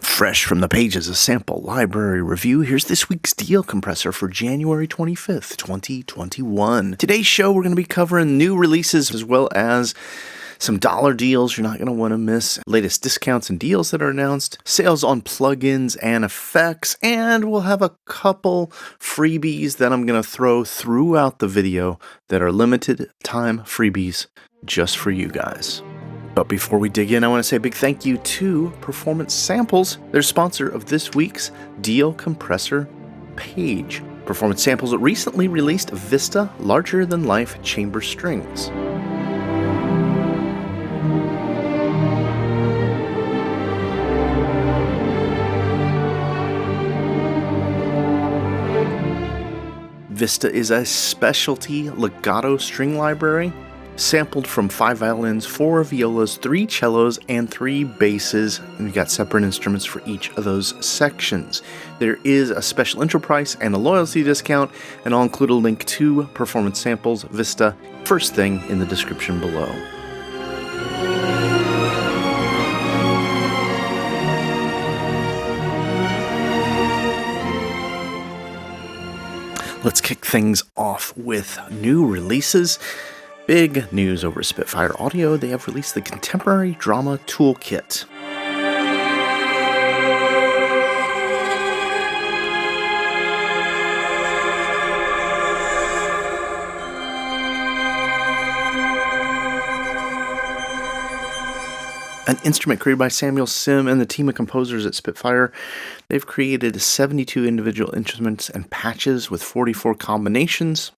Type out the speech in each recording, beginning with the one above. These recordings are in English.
Fresh from the pages of Sample Library Review, here's this week's deal compressor for January 25th, 2021. Today's show, we're going to be covering new releases as well as some dollar deals you're not going to want to miss, latest discounts and deals that are announced, sales on plugins and effects, and we'll have a couple freebies that I'm going to throw throughout the video that are limited time freebies just for you guys. But before we dig in, I want to say a big thank you to Performance Samples. They're sponsor of this week's Deal Compressor page. Performance Samples recently released Vista larger-than-life chamber strings. Vista is a specialty legato string library sampled from 5 violins, 4 violas, 3 cellos, and 3 basses, and you've got separate instruments for each of those sections. There is a special intro price and a loyalty discount, and I'll include a link to Performance Samples Vista first thing in the description below. Let's kick things off with new releases. Big news over Spitfire Audio. They have released the Contemporary Drama Toolkit. An instrument created by Samuel Sim and the team of composers at Spitfire. They've created 72 individual instruments and patches with 44 combinations.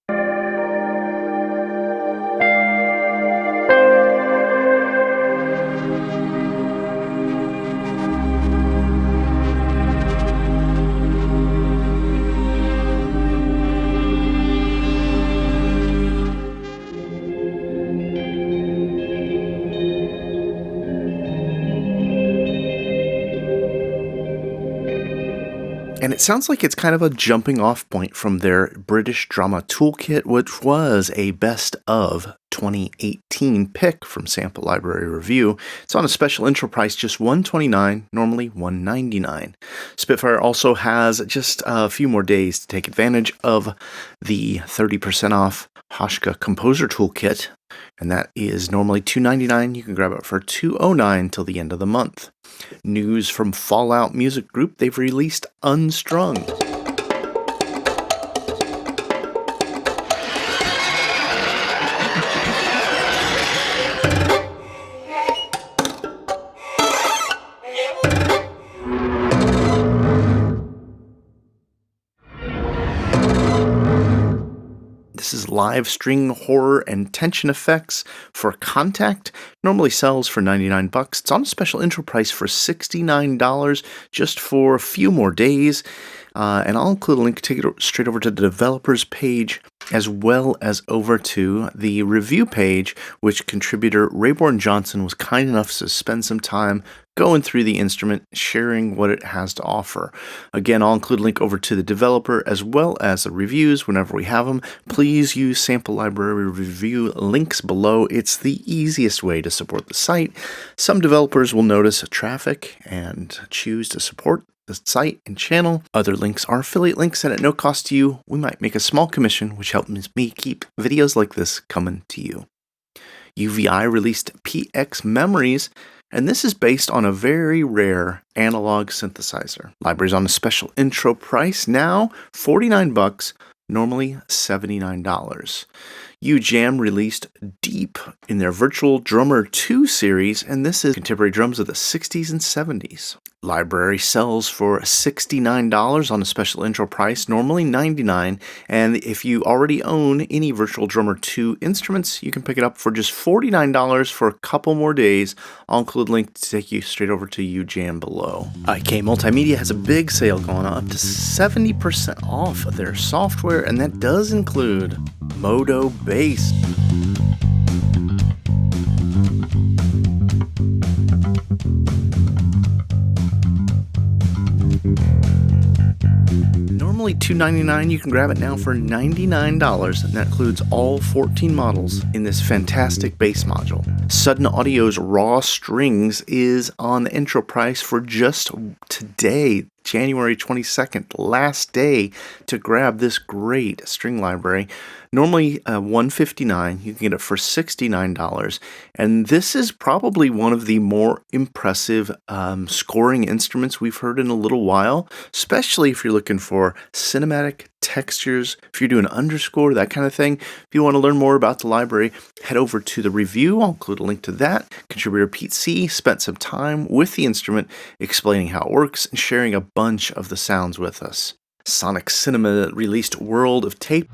And it sounds like it's kind of a jumping off point from their British Drama Toolkit, which was a best of 2018 pick from Sample Library Review. It's on a special intro price, just $129, normally $199. Spitfire also has just a few more days to take advantage of the 30% off Hashka Composer Toolkit, and that is normally $299. You can grab it for $209 till the end of the month. News from Fallout Music Group, they've released Unstrung. This is live string horror and tension effects for Contact. Normally sells for $99. It's on a special intro price for $69 just for a few more days. And I'll include a link to take it straight over to the developers page as well as over to the review page, which contributor Rayborn Johnson was kind enough to spend some time going through the instrument, sharing what it has to offer. Again, I'll include a link over to the developer as well as the reviews whenever we have them. Please use Sample Library Review links below. It's the easiest way to support the site. Some developers will notice traffic and choose to support the site and channel. Other links are affiliate links, and at no cost to you, we might make a small commission, which helps me keep videos like this coming to you. UVI released PX Memories, and this is based on a very rare analog synthesizer. Library's on a special intro price now, $49, normally $79. UJAM released Deep in their Virtual Drummer 2 series, and this is contemporary drums of the 60s and 70s. Library sells for $69 on a special intro price, normally $99, and if you already own any Virtual Drummer 2 instruments, you can pick it up for just $49 for a couple more days. I'll include a link to take you straight over to UJAM below. IK Multimedia has a big sale going on, up to 70% off of their software, and that does include MODO bass. Normally $299, you can grab it now for $99, and that includes all 14 models in this fantastic bass module. Sudden Audio's Raw Strings is on the intro price for just today, January 22nd, last day to grab this great string library. Normally $159, you can get it for $69, and this is probably one of the more impressive scoring instruments we've heard in a little while, especially if you're looking for cinematic textures, if you're doing underscore, that kind of thing. If you want to learn more about the library, head over to the review. I'll include a link to that. Contributor Pete C. spent some time with the instrument explaining how it works and sharing a bunch of the sounds with us. Sonixinema released World of Tape.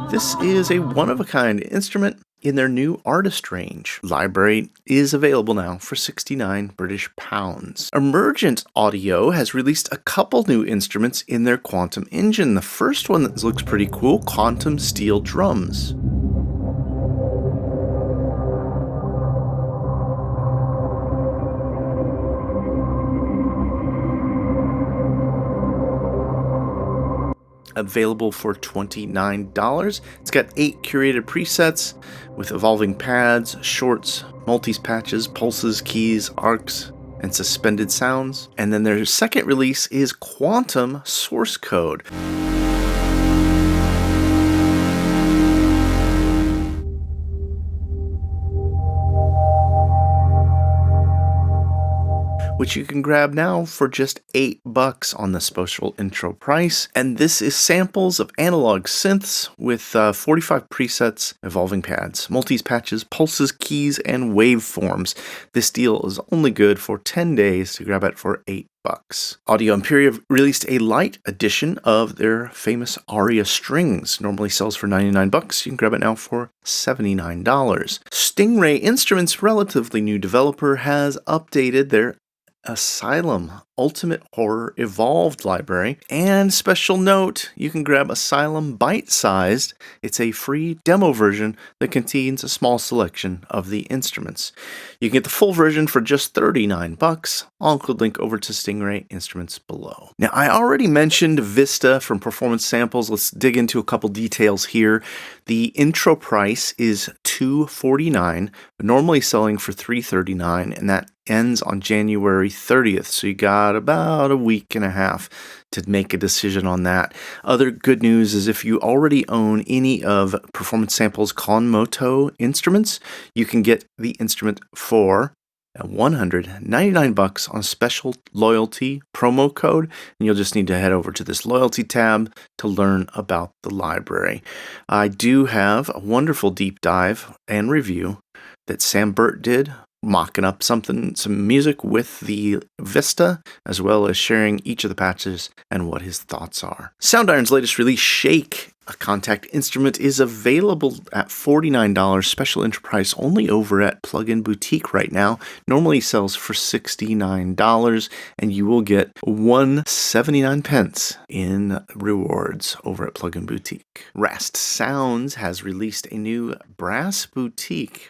This is a one-of-a-kind instrument in their new artist range. Library is available now for 69 British pounds. Emergence Audio has released a couple new instruments in their Quantum engine. The first one that looks pretty cool, Quantum Steel Drums. Available for $29. It's got 8 curated presets with evolving pads, shorts, multis patches, pulses, keys, arcs, and suspended sounds. And then their second release is Quantum Source Code. Which you can grab now for just $8 on the special intro price. And this is samples of analog synths with 45 presets, evolving pads, multis patches, pulses, keys, and waveforms. This deal is only good for 10 days to grab it for $8. Audio Imperia released a light edition of their famous Areia strings. Normally sells for $99. You can grab it now for $79. Stringray Instruments, relatively new developer, has updated their Asylum Ultimate Horror Evolved library. And special note, you can grab Asylum bite-sized. It's a free demo version that contains a small selection of the instruments. You can get the full version for just $39. I'll include a link over to Stringray Instruments below. Now, I already mentioned Vista from Performance Samples. Let's dig into a couple details here. The intro price is $249, normally selling for $339, and that ends on January 30th. So you got about a week and a half to make a decision on that. Other good news is if you already own any of Performance Samples Konmoto instruments, you can get the instrument for $199 on a special loyalty promo code, and you'll just need to head over to this loyalty tab to learn about the library. I do have a wonderful deep dive and review that Sam Burt did, mocking up some music with the Vista, as well as sharing each of the patches and what his thoughts are. Soundiron's latest release, Shake, a contact instrument, is available at $49, special intro price only over at Plugin Boutique right now. Normally sells for $69, and you will get 179 pence in rewards over at Plugin Boutique. Rast Sounds has released a new brass boutique.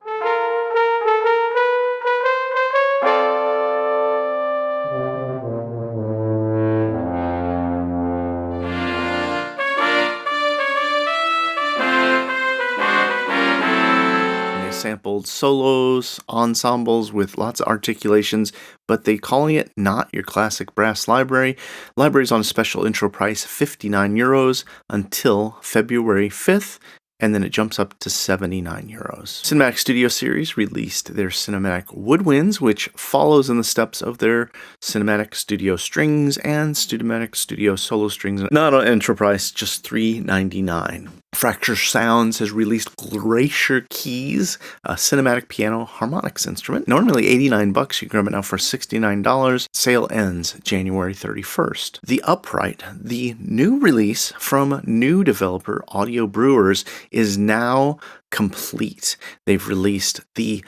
Sampled solos, ensembles with lots of articulations, but they calling it not your classic brass library. Library's on a special intro price, €59 until February 5th, and then it jumps up to €79. Cinematic Studio Series released their Cinematic Woodwinds, which follows in the steps of their Cinematic Studio Strings and Cinematic Studio Solo Strings. Not on intro price, just $399. Fracture Sounds has released Glacier Keys, a cinematic piano harmonics instrument. Normally $89, you can grab it now for $69. Sale ends January 31st. The Upright, the new release from new developer Audio Brewers, is now complete. They've released the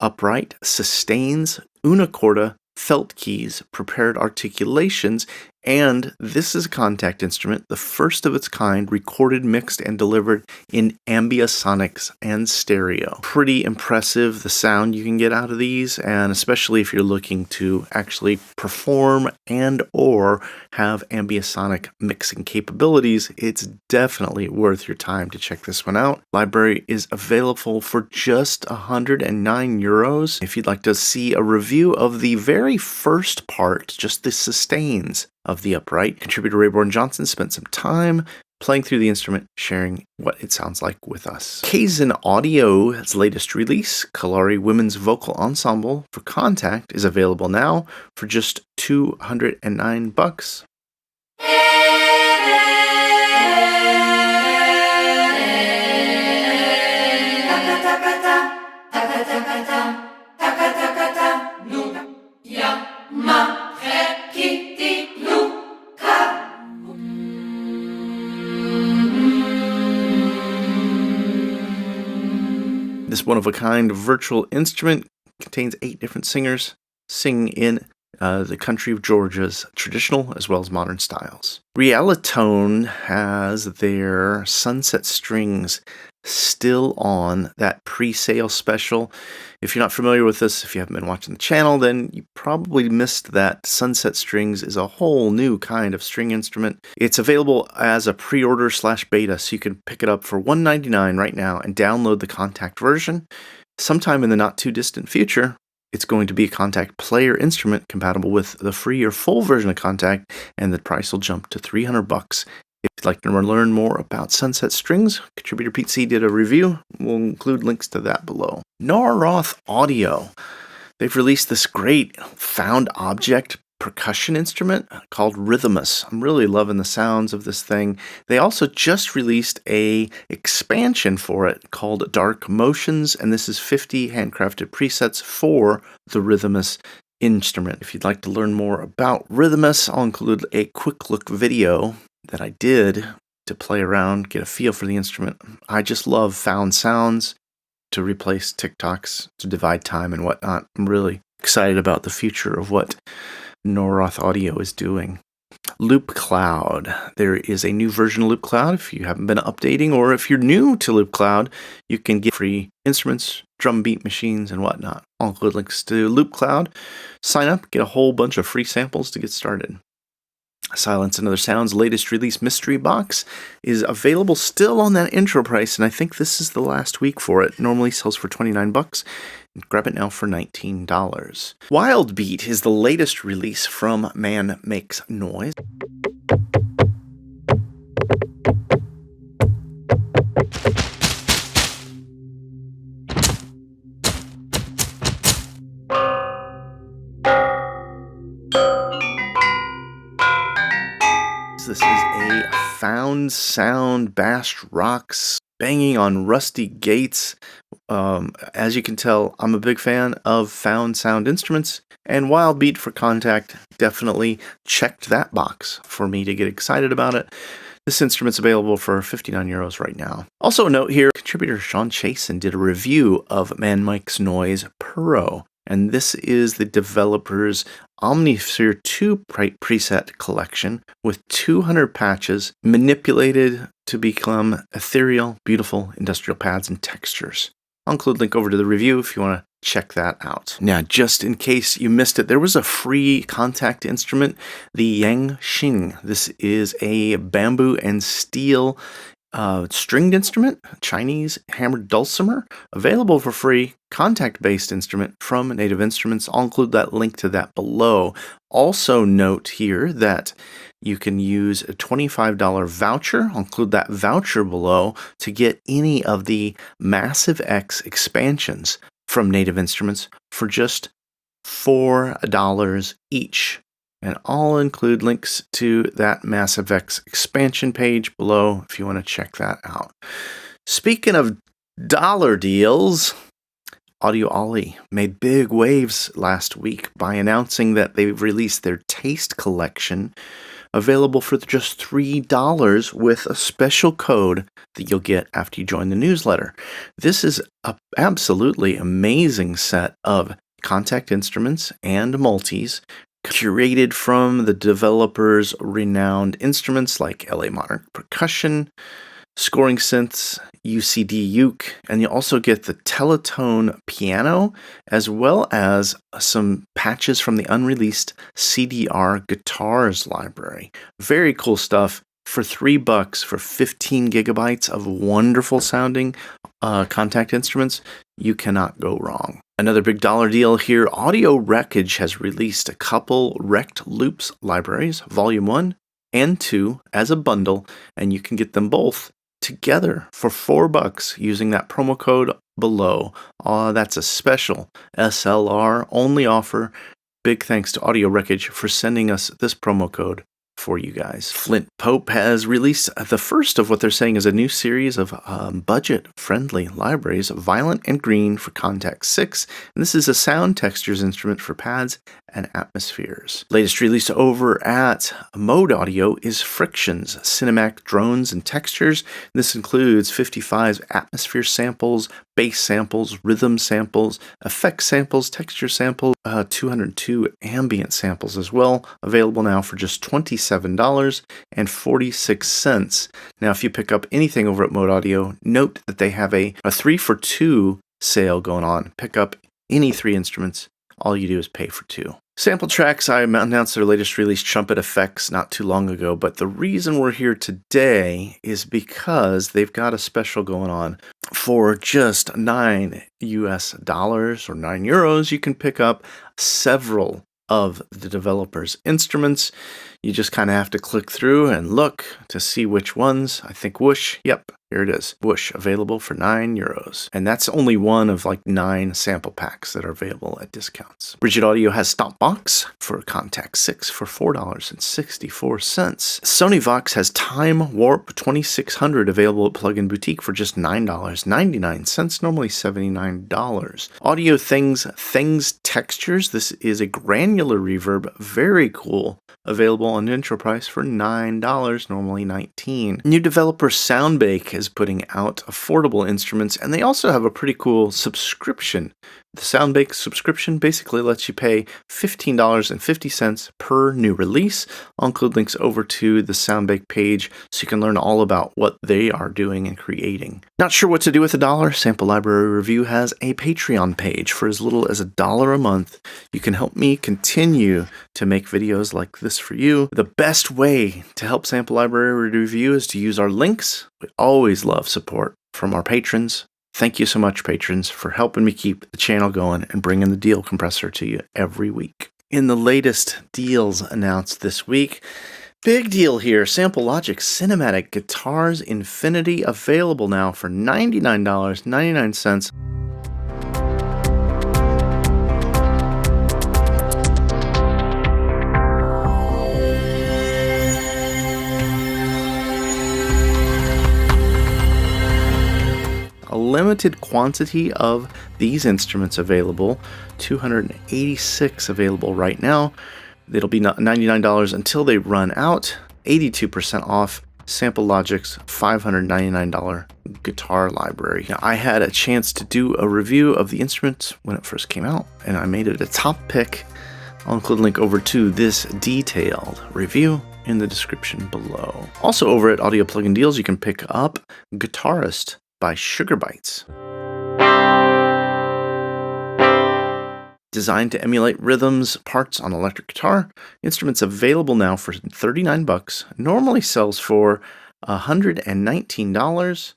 Upright Sustains Una Corda felt keys, prepared articulations, and this is a contact instrument, the first of its kind, recorded, mixed, and delivered in ambisonics and stereo. Pretty impressive, the sound you can get out of these, and especially if you're looking to actually perform and or have ambisonic mixing capabilities, it's definitely worth your time to check this one out. Library is available for just €109. If you'd like to see a review of the very first part, just the sustains of the upright, contributor Rayborn Johnson spent some time playing through the instrument, sharing what it sounds like with us. Kaizen Audio's latest release, Kolari Women's Vocal Ensemble for Contact, is available now for just $209. This one-of-a-kind virtual instrument contains 8 different singers singing in the country of Georgia's traditional as well as modern styles. Realitone has their Sunset Strings still on, that pre-sale special. If you're not familiar with this, if you haven't been watching the channel, then you probably missed that. Sunset Strings is a whole new kind of string instrument. It's available as a pre-order/beta, so you can pick it up for $199 right now and download the Contact version. Sometime in the not-too-distant future, it's going to be a Contact player instrument compatible with the free or full version of Contact, and the price will jump to $300. If you'd like to learn more about Sunset Strings, contributor Pete C did a review. We'll include links to that below. Noroth Audio. They've released this great found object percussion instrument called RHYTHMUS. I'm really loving the sounds of this thing. They also just released a expansion for it called Dark Motions, and this is 50 handcrafted presets for the RHYTHMUS instrument. If you'd like to learn more about RHYTHMUS, I'll include a quick look video that I did to play around, get a feel for the instrument. I just love found sounds to replace TikToks, to divide time and whatnot. I'm really excited about the future of what Noroth Audio is doing. Loopcloud. There is a new version of Loopcloud. If you haven't been updating, or if you're new to Loopcloud, you can get free instruments, drum beat machines, and whatnot. I'll include links to Loopcloud. Sign up, get a whole bunch of free samples to get started. Silence and Other Sounds' latest release, Mystery Box, is available still on that intro price, and I think this is the last week for it. Normally sells for $29. Grab it now for $19. Wildebeat is the latest release from Man Makes Noise. This is a found sound bashed rocks banging on rusty gates. As you can tell, I'm a big fan of found sound instruments, and Wildebeat for Contact definitely checked that box for me to get excited about it. This instrument's available for €59 right now. Also a note here, contributor Sean Chasen did a review of Man Makes Noise Puro, and this is the developer's Omnisphere 2 preset collection with 200 patches manipulated to become ethereal, beautiful industrial pads and textures. I'll include a link over to the review if you want to check that out. Now, just in case you missed it, there was a free Contact instrument, the Yang Xing. This is a bamboo and steel stringed instrument, Chinese hammered dulcimer, available for free, Contact-based instrument from Native Instruments. I'll include that link to that below. Also note here that you can use a $25 voucher. I'll include that voucher below to get any of the Massive X expansions from Native Instruments for just $4 each. And I'll include links to that Massive X expansion page below if you want to check that out. Speaking of dollar deals, Audio Ollie made big waves last week by announcing that they've released their Taste Collection, available for just $3 with a special code that you'll get after you join the newsletter. This is an absolutely amazing set of contact instruments and multis, curated from the developer's renowned instruments like LA Modern Percussion, scoring synths, UCD uke, and you also get the Teletone piano, as well as some patches from the unreleased CDR guitars library. Very cool stuff. For $3 for 15 gigabytes of wonderful sounding contact instruments, you cannot go wrong. Another big dollar deal here, Audio Wreckage has released a couple Wrecked Loops libraries, Volume 1 and 2, as a bundle, and you can get them both together for $4 using that promo code below. That's a special SLR only offer. Big thanks to Audio Wreckage for sending us this promo code for you guys. Flint Pope has released the first of what they're saying is a new series of budget-friendly libraries, Violent and Green for Contact 6, and this is a sound textures instrument for pads and atmospheres. Latest release over at Mode Audio is Frictions, Cinematic Drones and Textures. This includes 55 atmosphere samples, bass samples, rhythm samples, effect samples, texture samples, 202 ambient samples as well, available now for just $27.46. Now, if you pick up anything over at Mode Audio, note that they have a 3-for-2 sale going on. Pick up any 3 instruments. All you do is pay for 2. Sample Tracks, I announced their latest release, Trumpet Effects, not too long ago, but the reason we're here today is because they've got a special going on. For just $9 or €9, you can pick up several of the developer's instruments. You just kind of have to click through and look to see which ones. I think Whoosh, yep, here it is. Whoosh, available for €9. And that's only one of like 9 sample packs that are available at discounts. Bridget Audio has Stompbox for Contact 6 for $4.64. Sony Vox has Time Warp 2600 available at Plug-in Boutique for just $9.99, normally $79. Audio Things Textures. This is a granular reverb, very cool. Available on intro price for $9, normally $19. New developer Soundbake is putting out affordable instruments, and they also have a pretty cool subscription. The Soundbake subscription basically lets you pay $15.50 per new release. I'll include links over to the Soundbake page so you can learn all about what they are doing and creating. Not sure what to do with $1? Sample Library Review has a Patreon page for as little as $1 a month. You can help me continue to make videos like this for you. The best way to help Sample Library Review is to use our links. We always love support from our patrons. Thank you so much, patrons, for helping me keep the channel going and bringing the deal compressor to you every week. In the latest deals announced this week, big deal here, Sample Logic Cinematic Guitars Infinity, available now for $99.99. A limited quantity of these instruments available, 286 available right now. It'll be $99 until they run out, 82% off Sample Logic's $599 guitar library. Now, I had a chance to do a review of the instrument when it first came out, and I made it a top pick. I'll include a link over to this detailed review in the description below. Also over at Audio Plugin Deals, you can pick up Guitarist by Sugar Bites. Designed to emulate rhythms, parts on electric guitar, instruments available now for $39, normally sells for $119.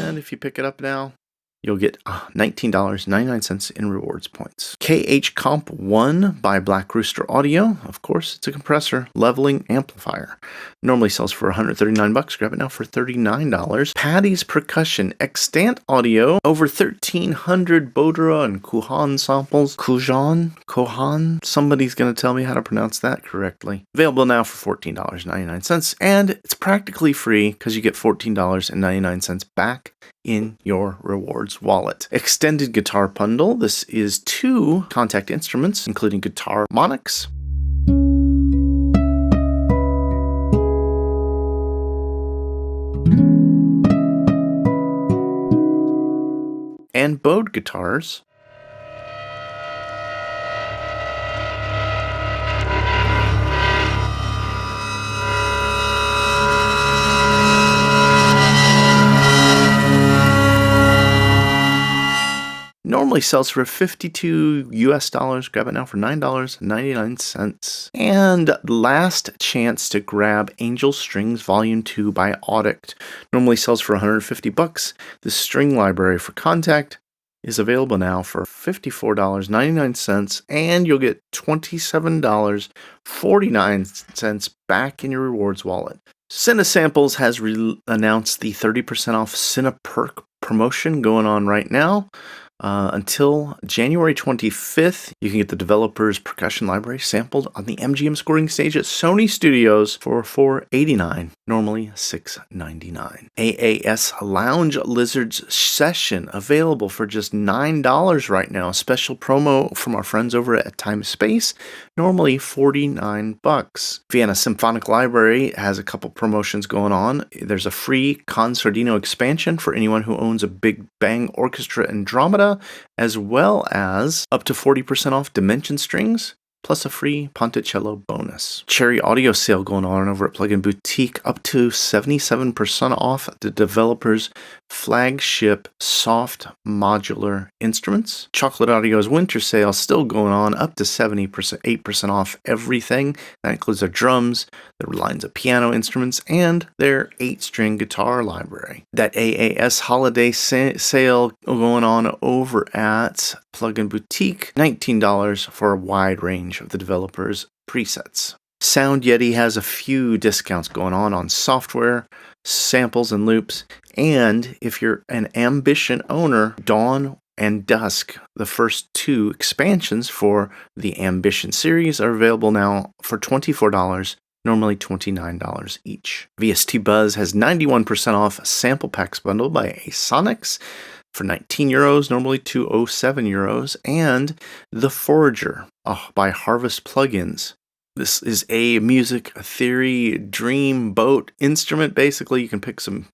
And if you pick it up now, you'll get $19.99 in rewards points. KH Comp 1 by Black Rooster Audio. Of course, it's a compressor leveling amplifier. Normally sells for $139. Grab it now for $39. Paddy's Percussion Extant Audio. Over 1,300 Bodra and Kuhan samples. Kohan? Somebody's going to tell me how to pronounce that correctly. Available now for $14.99. And it's practically free because you get $14.99 back in your rewards wallet. Extended Guitar Bundle. This is 2 contact instruments, including guitar monics, and bowed guitars. Normally sells for $52 US. Grab it now for $9.99. And last chance to grab Angel Strings Volume 2 by Audict. Normally sells for $150. The string library for Contact is available now for $54.99, and you'll get $27.49 back in your rewards wallet. Cinesamples has announced the 30% off Cineperk promotion going on right now. Until January 25th, you can get the developer's percussion library sampled on the MGM scoring stage at Sony Studios for $4.89, normally $6.99. AAS Lounge Lizards Session available for just $9 right now. Special promo from our friends over at Time Space, normally $49. Vienna Symphonic Library has a couple promotions going on. There's a free Concertino expansion for anyone who owns a Big Bang Orchestra Andromeda, as well as up to 40% off Dimension Strings, plus a free Ponticello bonus. Cherry audio sale going on over at Plugin Boutique, up to 77% off the developer's flagship soft modular instruments. Chocolate Audio's winter sale still going on, up to 8% off everything. That includes their drums, their lines of piano instruments, and their 8-string guitar library. That AAS holiday sale going on over at Plugin Boutique, $19 for a wide range of the developer's presets. Sound Yeti has a few discounts going on software, samples, and loops. And if you're an Ambition owner, Dawn and Dusk, the first 2 expansions for the Ambition series, are available now for $24, normally $29 each. VST Buzz has 91% off Sample Packs bundle by Asonics for €19, normally €207, and The Forager by Harvest Plugins. This is a music theory dream boat instrument. Basically, you can pick some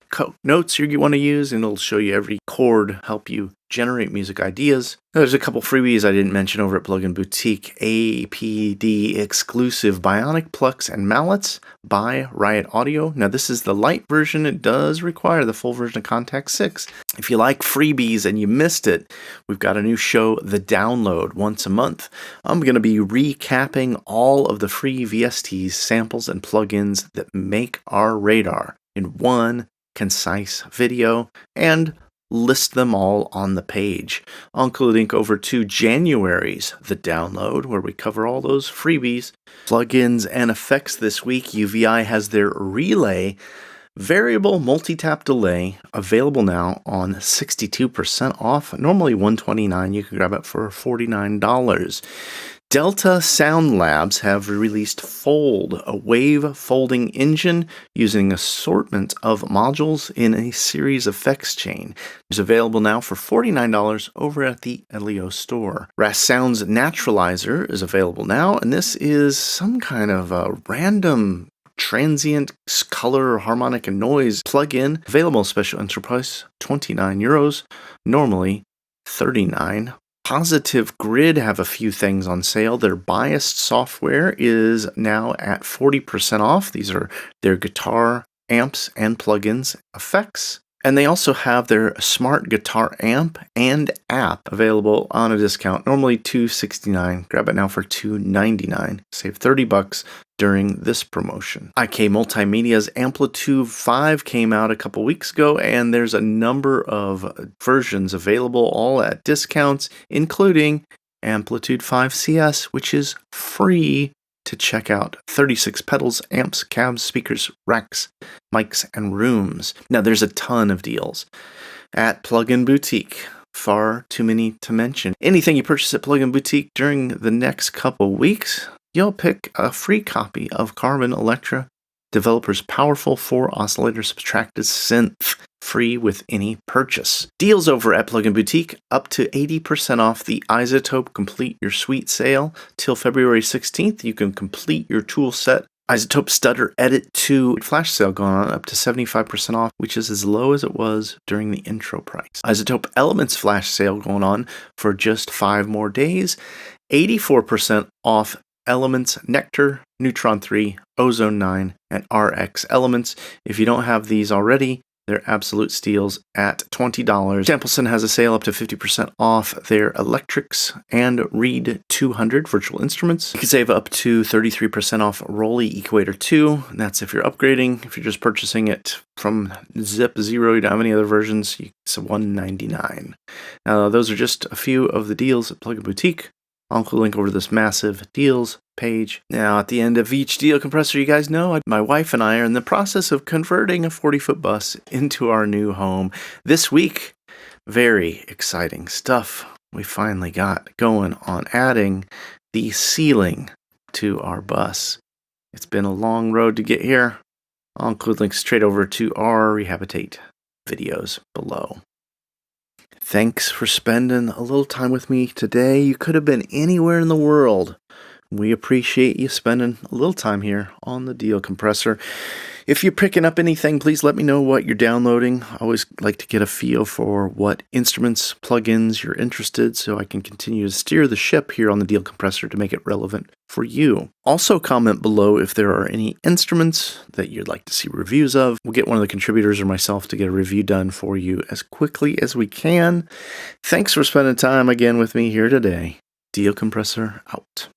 notes you want to use, and it'll show you every chord, help you generate music ideas. There's a couple freebies I didn't mention over at Plugin Boutique. APD exclusive Bionic Plucks and Mallets by Riot Audio. Now, this is the Lite version. It does require the full version of Contact 6. If you like freebies and you missed it, we've got a new show, The Download, once a month. I'm going to be recapping all of the free VSTs, samples, and plugins that make our radar in one concise video, and list them all on the page. I'll include a link over to January's The Download, where we cover all those freebies. Plugins and effects this week. UVI has their Relay variable multi-tap delay available now on 62% off. Normally $129. You can grab it for $49. Delta Sound Labs have released Fold, a wave folding engine using assortment of modules in a series effects chain. It's available now for $49 over at the Elio store. Rast Sounds Naturalizer is available now, and this is some kind of a random transient color, harmonic, and noise plugin. Available special entry price €29, normally $39. Positive Grid have a few things on sale. Their biased software is now at 40% off. These are their guitar amps and plugins effects. And they also have their smart guitar amp and app available on a discount, normally $269. Grab it now for $299. Save $30 during this promotion. IK Multimedia's Amplitude 5 came out a couple weeks ago, and there's a number of versions available, all at discounts, including Amplitude 5 CS, which is free to check out. 36 pedals, amps, cabs, speakers, racks, mics, and rooms. Now, there's a ton of deals at Plugin Boutique. Far too many to mention. Anything you purchase at Plugin Boutique during the next couple weeks, you'll pick a free copy of Carbon Electra, developer's powerful 4-oscillator subtracted synth, free with any purchase. Deals over at Plugin Boutique, up to 80% off the iZotope Complete Your Suite sale. Till February 16th, you can complete your tool set iZotope Stutter Edit 2 flash sale going on up to 75% off, which is as low as it was during the intro price. iZotope Elements flash sale going on for just 5 more days. 84% off Elements Nectar, Neutron 3, Ozone 9, and RX Elements. If you don't have these already, they're absolute steals at $20. Sampleson has a sale up to 50% off their Electrics and Reed 200 virtual instruments. You can save up to 33% off Rolly Equator 2. And that's if you're upgrading. If you're just purchasing it from Zip Zero, you don't have any other versions, it's $199. Now, those are just a few of the deals at Plugin Boutique. I'll include a link over to this massive deals page. Now, at the end of each deal compressor, you guys know my wife and I are in the process of converting a 40-foot bus into our new home. This week, very exciting stuff we finally got going on adding the ceiling to our bus. It's been a long road to get here. I'll include links straight over to our Rehabilitate videos below. Thanks for spending a little time with me today. You could have been anywhere in the world. We appreciate you spending a little time here on the Deal Compressor. If you're picking up anything, please let me know what you're downloading. I always like to get a feel for what instruments, plugins you're interested, so I can continue to steer the ship here on the Deal Compressor to make it relevant for you. Also comment below if there are any instruments that you'd like to see reviews of. We'll get one of the contributors or myself to get a review done for you as quickly as we can. Thanks for spending time again with me here today. Deal Compressor out.